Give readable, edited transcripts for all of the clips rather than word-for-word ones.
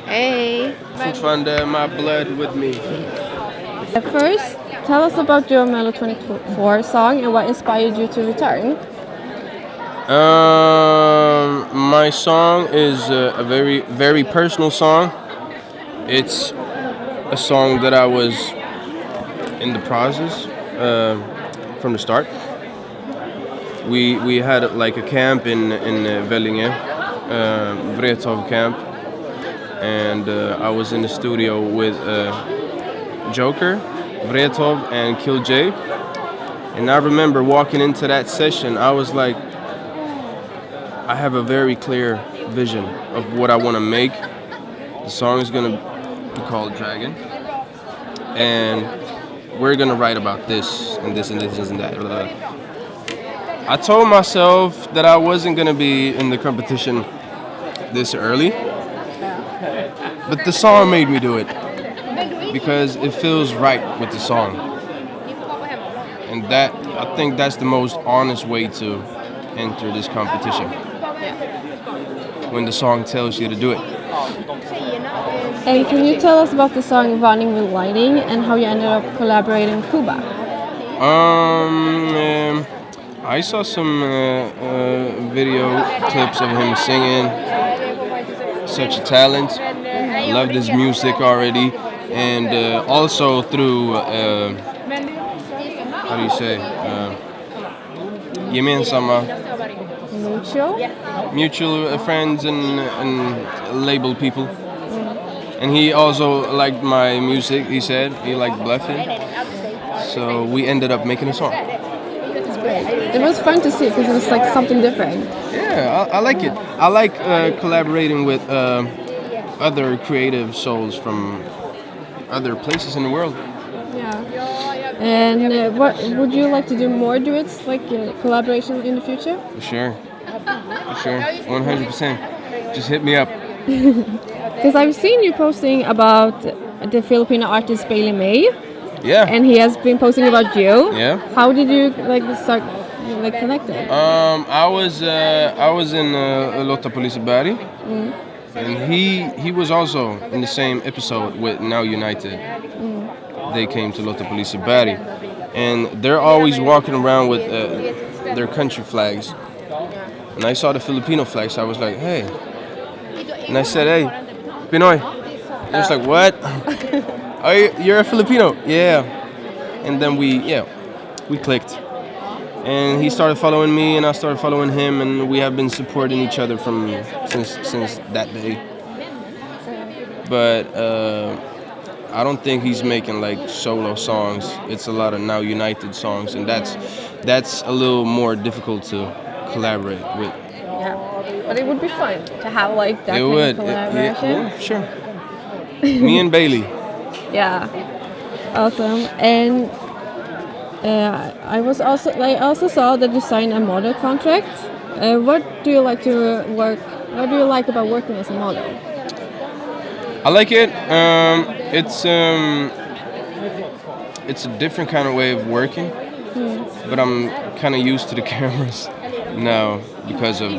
Hey. Fortfarande my blood with me. First, tell us about your Melo 24 song and what inspired you to return. My song is a very, very personal song. It's a song that I was in the process from the start. We had like a camp in Vellinge, Wrethov camp, and I was in the studio with Joker, Wrethov, and Kill J. And I remember walking into that session, I was like, I have a very clear vision of what I want to make. The song is gonna be called Dragon, and we're gonna write about this and this and this and that. Blah, blah, blah. I told myself that I wasn't gonna be in the competition this early, but the song made me do it because it feels right with the song, and that I think that's the most honest way to enter this competition. When the song tells you to do it. And can you tell us about the song Running with Lightning and how you ended up collaborating with Kuba? I saw some video clips of him singing. Such a talent. Loved his music already, and also through how do you say gemensamma mutual friends and label people. And he also liked my music. He said he liked bluffing, so we ended up making a song. It was fun to see because it was like something different. Yeah, I like it. I like collaborating with other creative souls from other places in the world. Yeah. And what would you like to do more duets, like collaboration in the future? For sure. 100%. Just hit me up. Because I've seen you posting about the Filipino artist Bailey May. Yeah. And he has been posting about you. Yeah. How did you start connected? I was in Lotta Policeberg, and he was also in the same episode with Now United. They came to Lotta Policeberg, and they're always walking around with their country flags. And I saw the Filipino flags, so I was like, hey. And I said, hey, Pinoy. He was like, what? Oh, you're a Filipino? Yeah. And then we clicked. And he started following me, and I started following him, and we have been supporting each other since that day. But I don't think he's making like solo songs. It's a lot of Now United songs, and that's a little more difficult to collaborate with. Yeah, but it would be fun to have like that kind of collaboration. Yeah, sure. Me and Bailey. Yeah, awesome. And I also saw that you signed a model contract. What do you like about working as a model? I like it. It's a different kind of way of working, but I'm kind of used to the cameras now because of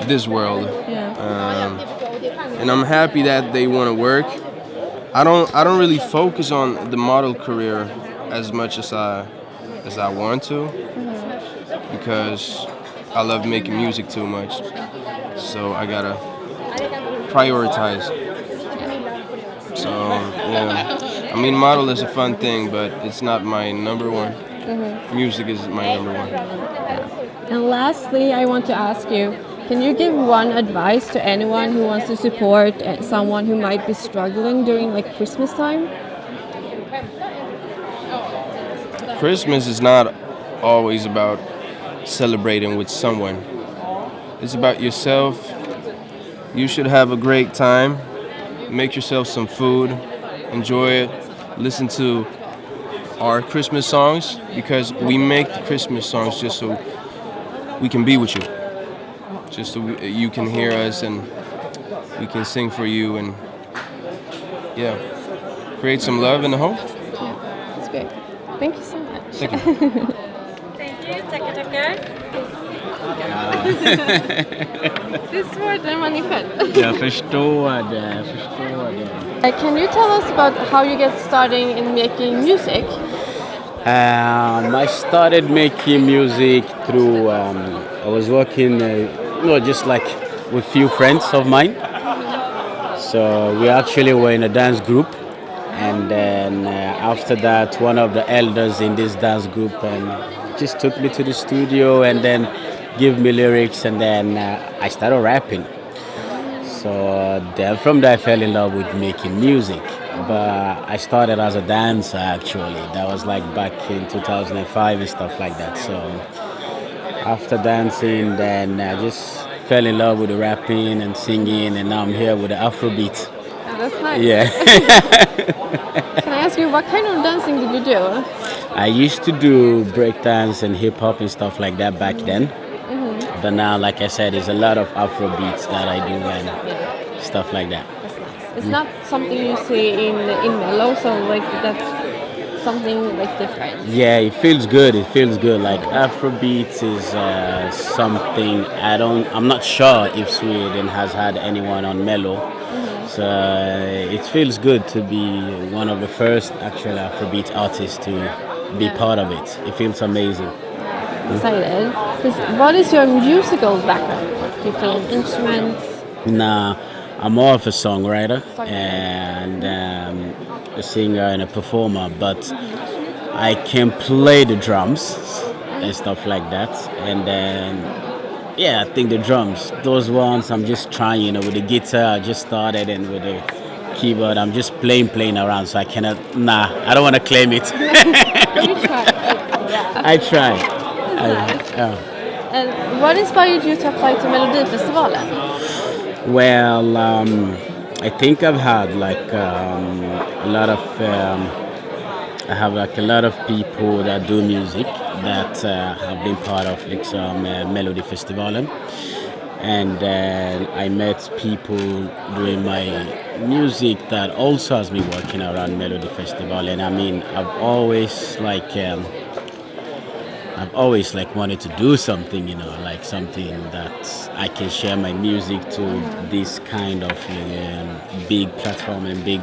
this world. And I'm happy that they want to work. I don't really focus on the model career as much as I want to, because I love making music too much. So I gotta prioritize. So yeah, I mean, model is a fun thing, but it's not my number one. Music is my number one. And lastly, I want to ask you, can you give one advice to anyone who wants to support someone who might be struggling during like Christmas time? Christmas is not always about celebrating with someone. It's about yourself. You should have a great time. Make yourself some food. Enjoy it. Listen to our Christmas songs, because we make the Christmas songs just so we can be with you. Just so you can hear us and we can sing for you and create some love and hope. Yeah, that's great. Thank you so much. Thank you. Thank you. Tackar. Det är svårt när man är själv. Jag förstår det. Can you tell us about how you get started in making music? I started making music through, I was working, just like with few friends of mine. So we actually were in a dance group. And then after that, one of the elders in this dance group just took me to the studio and then give me lyrics, and then I started rapping. So then from there I fell in love with making music. But I started as a dancer actually. That was like back in 2005 and stuff like that. So after dancing, then I just fell in love with the rapping and singing, and now I'm here with the Afrobeat. Oh, that's nice. Yeah. Can I ask you, what kind of dancing did you do? I used to do breakdance and hip hop and stuff like that back then. But now, like I said, there's a lot of Afro beats that I do and stuff like that. That's nice. It's not something you see in Melo, so like that's something like different. Yeah, it feels good. Like Afro beats is something I'm not sure if Sweden has had anyone on Melo. So it feels good to be one of the first actual Afrobeat artists to be part of it. It feels amazing. Excited. What is your musical background? Do you play instruments? Nah, I'm more of a songwriter and a singer and a performer, but I can play the drums and stuff like that. And then, I think the drums, those ones I'm just trying, with the guitar I just started, and with the keyboard I'm just playing around, so I cannot, I don't want to claim it. You try. I try. And what inspired you to apply to Melodifestivalen? Well, I think I've had like a lot of I have like a lot of people that do music that have been part of like some Melodifestivalen, and I met people doing my music that also has been working around Melodifestivalen. I mean, I've always wanted to do something, like something that I can share my music to this kind of big platform and big.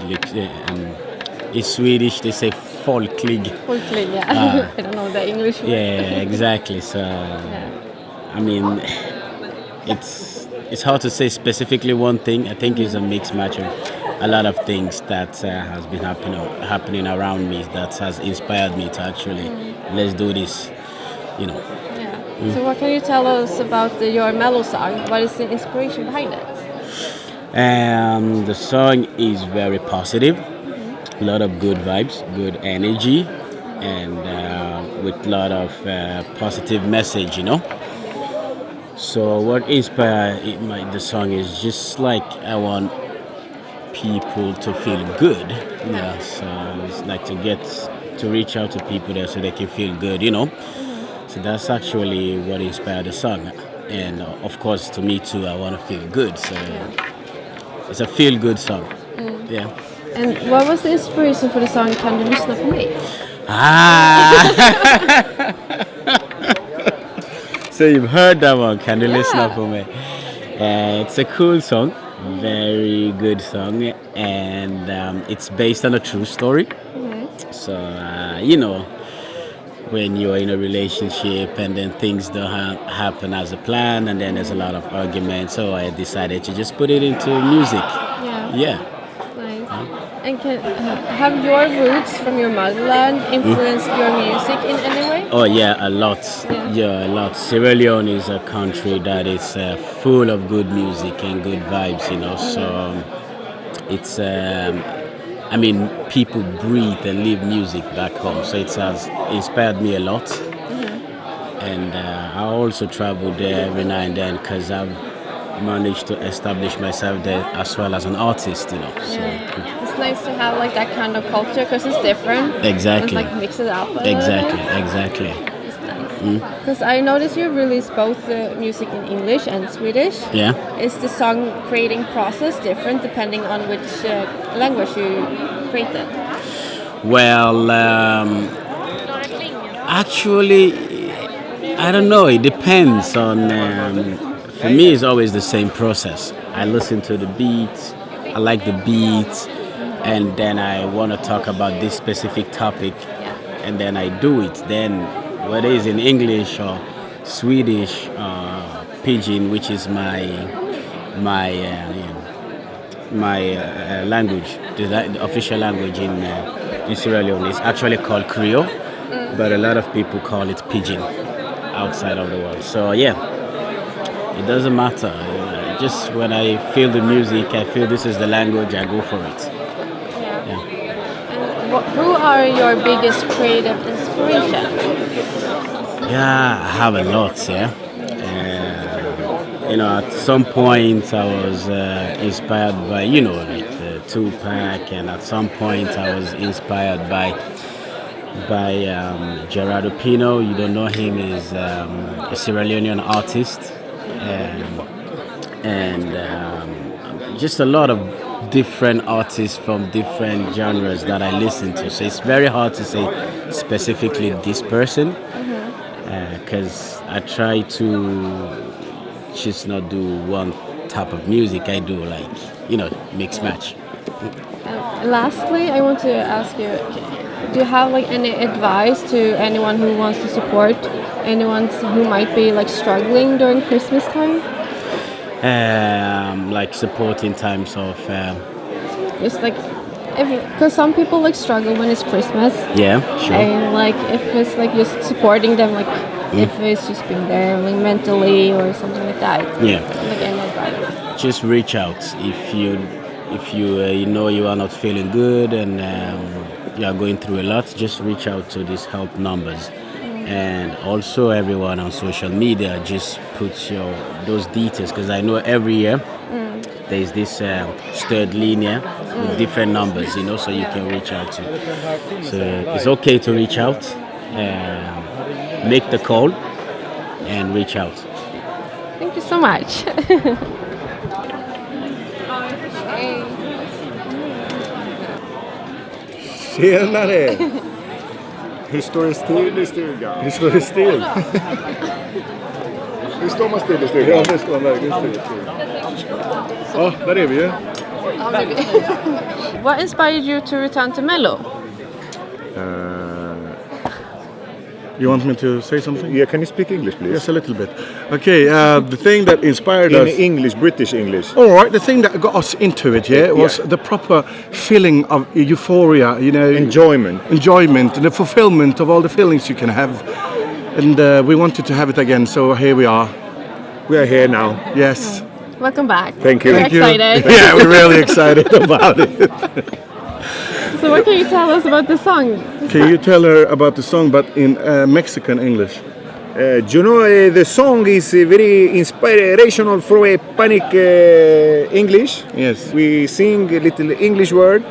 In Swedish they say folklig. Folklig, yeah. I don't know the English word. Yeah, exactly. So, I mean, it's hard to say specifically one thing. I think it's a mixed match of a lot of things that has been happening around me that has inspired me to actually let's do this. Yeah. So what can you tell us about your Mellow song? What is the inspiration behind it? The song is very positive, a lot of good vibes, good energy, and with a lot of positive message, So what inspired the song is just like I want people to feel good. Yeah, so it's like to reach out to people there so they can feel good, So that's actually what inspired the song, and of course to me too, I want to feel good, so it's a feel good song. Yeah. And what was the inspiration for the song Kan du lyssna på mig? So you've heard that one, Kan du lyssna på mig? It's a cool song, very good song, and it's based on a true story. So when you're in a relationship and then things don't happen as a plan, and then there's a lot of arguments, so I decided to just put it into music. Yeah. Nice. And have your roots from your motherland influenced your music in any way? Oh yeah, a lot. Yeah, a lot. Sierra Leone is a country that is full of good music and good vibes, So it's I mean, people breathe and live music back home, so it has inspired me a lot. And I also travel there every now and then because I've managed to establish myself there as well as an artist, So it's nice to have like that kind of culture because it's different. Exactly. It's like mix it up. Exactly. It's nice. Because I noticed you release both the music in English and Swedish. Yeah. Is the song creating process different depending on which language you created? Well, actually, I don't know. It depends on. For me, it's always the same process. I listen to the beats. I like the beats, and then I want to talk about this specific topic, and then I do it. Then, whether it's in English or Swedish, Pidgin, which is my language, the official language in Sierra Leone, is actually called Creole, but a lot of people call it Pidgin outside of the world. So yeah, it doesn't matter. Just when I feel the music, I feel this is the language, I go for it. Yeah. And who are your biggest creative inspiration? Yeah, I have a lot. Yeah. At some point I was inspired by, like the Tupac, and at some point I was inspired by Gerardo Pino. You don't know him, is a Sierra Leonean artist, and just a lot of different artists from different genres that I listen to. So it's very hard to say specifically this person, because I try to just not do one type of music. I do mix match. Lastly, I want to ask you, do you have any advice to anyone who wants to support anyone who might be struggling during Christmas time? Support in times of It's because some people struggle when it's Christmas. Yeah, sure. And if it's just supporting them, if it's just being there mentally or something like that. Yeah. Any advice? Just reach out if you you are not feeling good and you are going through a lot. Just reach out to these help numbers. And also everyone on social media, just put those details, because I know every year there's this stirred linear with different numbers, so you can reach out to. So it's okay to reach out, make the call and reach out. Thank you so much. Tjenare! Hur står det still i stugan? Hur står det still? Hur står man still i stugan? Ja, det står man verkligen still i stugan. Ja, där är vi ju. What inspired you to return to Mello? You want me to say something? Yeah, can you speak English, please? Yes, a little bit. Okay, the thing that inspired In us... English, British English. All right, the thing that got us into it, was the proper feeling of euphoria, Enjoyment. Enjoyment, and the fulfillment of all the feelings you can have. And we wanted to have it again, so here we are. We are here now. Yes. Welcome back. Thank you. We're Thank you. excited. Yeah, we're really excited about it. So what can you tell us about the song? Can you tell her about the song, but in Mexican English? The song is very inspirational from a panic English. Yes. We sing a little English word,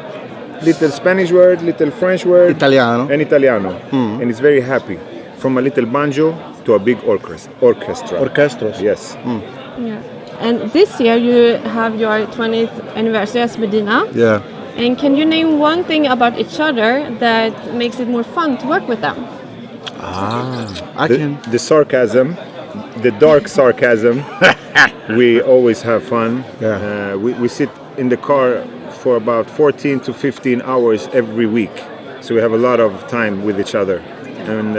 little Spanish word, little French word. Italiano. And Italiano. And it's very happy. From a little banjo to a big orchestra. Orchestras. Yes. Yeah. And this year you have your 20th anniversary as Medina. Yeah. And can you name one thing about each other that makes it more fun to work with them? I can. The sarcasm, the dark sarcasm. We always have fun. Yeah. We sit in the car for about 14 to 15 hours every week. So we have a lot of time with each other. And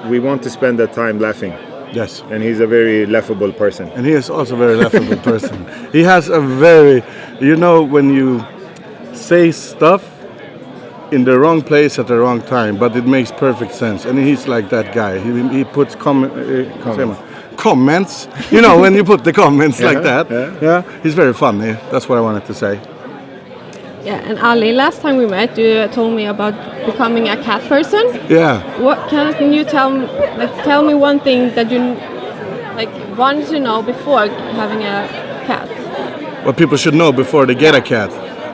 we want to spend that time laughing. Yes. And he's a very laughable person. And he is also a very laughable person. He has a very, when you say stuff in the wrong place at the wrong time, but it makes perfect sense. And he's like that guy. He puts comments. When you put the comments like that. Yeah. He's very funny. That's what I wanted to say. Yeah, and Ali, last time we met, you told me about becoming a cat person. Yeah. What can you tell me one thing that you wanted to know before having a cat? What people should know before they get a cat.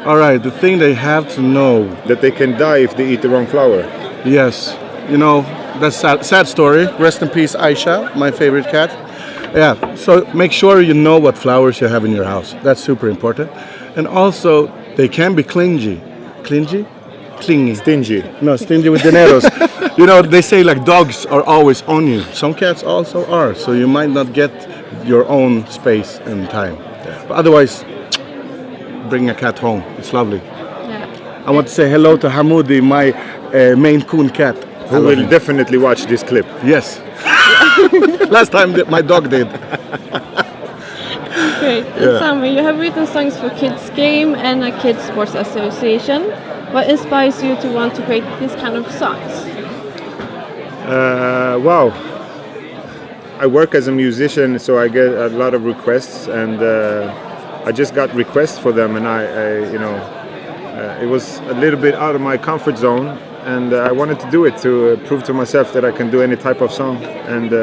All right, the thing they have to know. That they can die if they eat the wrong flower. Yes. That's a sad story. Rest in peace, Aisha, my favorite cat. Yeah, so make sure you know what flowers you have in your house. That's super important. And also, they can be clingy. Clingy? clingy. Stingy. No, stingy with dineros. You know, they say like dogs are always on you. Some cats also are, so you might not get your own space and time. But otherwise, bring a cat home. It's lovely. Yeah. I want to say hello to Hamoudi, my Maine Coon cat. Who will definitely watch this clip. Yes. Last time my dog did. Great. And Sami, you have written songs for Kids Game and a Kids Sports Association. What inspires you to want to create this kind of songs? Wow. I work as a musician, so I get a lot of requests, and I just got requests for them, and it was a little bit out of my comfort zone, and I wanted to do it to prove to myself that I can do any type of song. And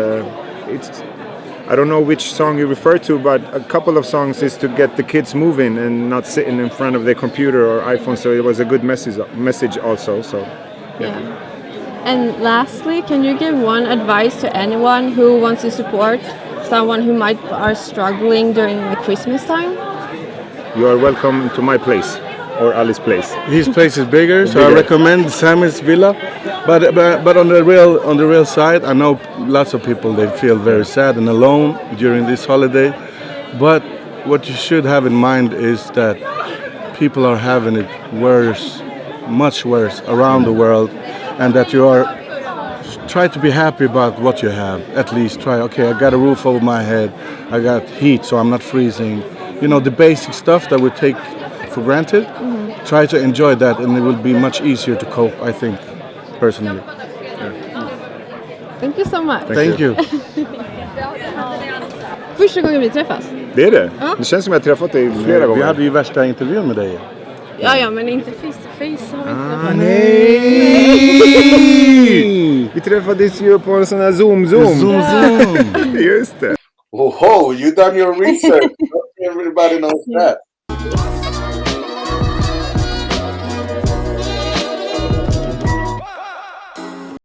I don't know which song you refer to, but a couple of songs is to get the kids moving and not sitting in front of their computer or iPhone. So it was a good message also. So yeah. And lastly, can you give one advice to anyone who wants to support someone who might are struggling during the Christmas time? You are welcome to my place or Ali's place. His place is bigger, so I recommend Sami's villa. But on the real side, I know lots of people, they feel very sad and alone during this holiday. But what you should have in mind is that people are having it worse, much worse around the world, and that try to be happy about what you have. At least try. Okay, I got a roof over my head. I got heat, so I'm not freezing. You know, the basic stuff that we take for granted. Try to enjoy that, and it will be much easier to cope, I think, personally. Thank you so much. Thank you. Första gången vi träffas. Det är det? Det känns som jag har träffat dig flera Vi gånger. hade ju värsta intervjun med dig. Ja, men inte face to face. Nej! Vi träffades ju på en sån här Zoom. Just det. Oh, you done your research. Everybody knows that.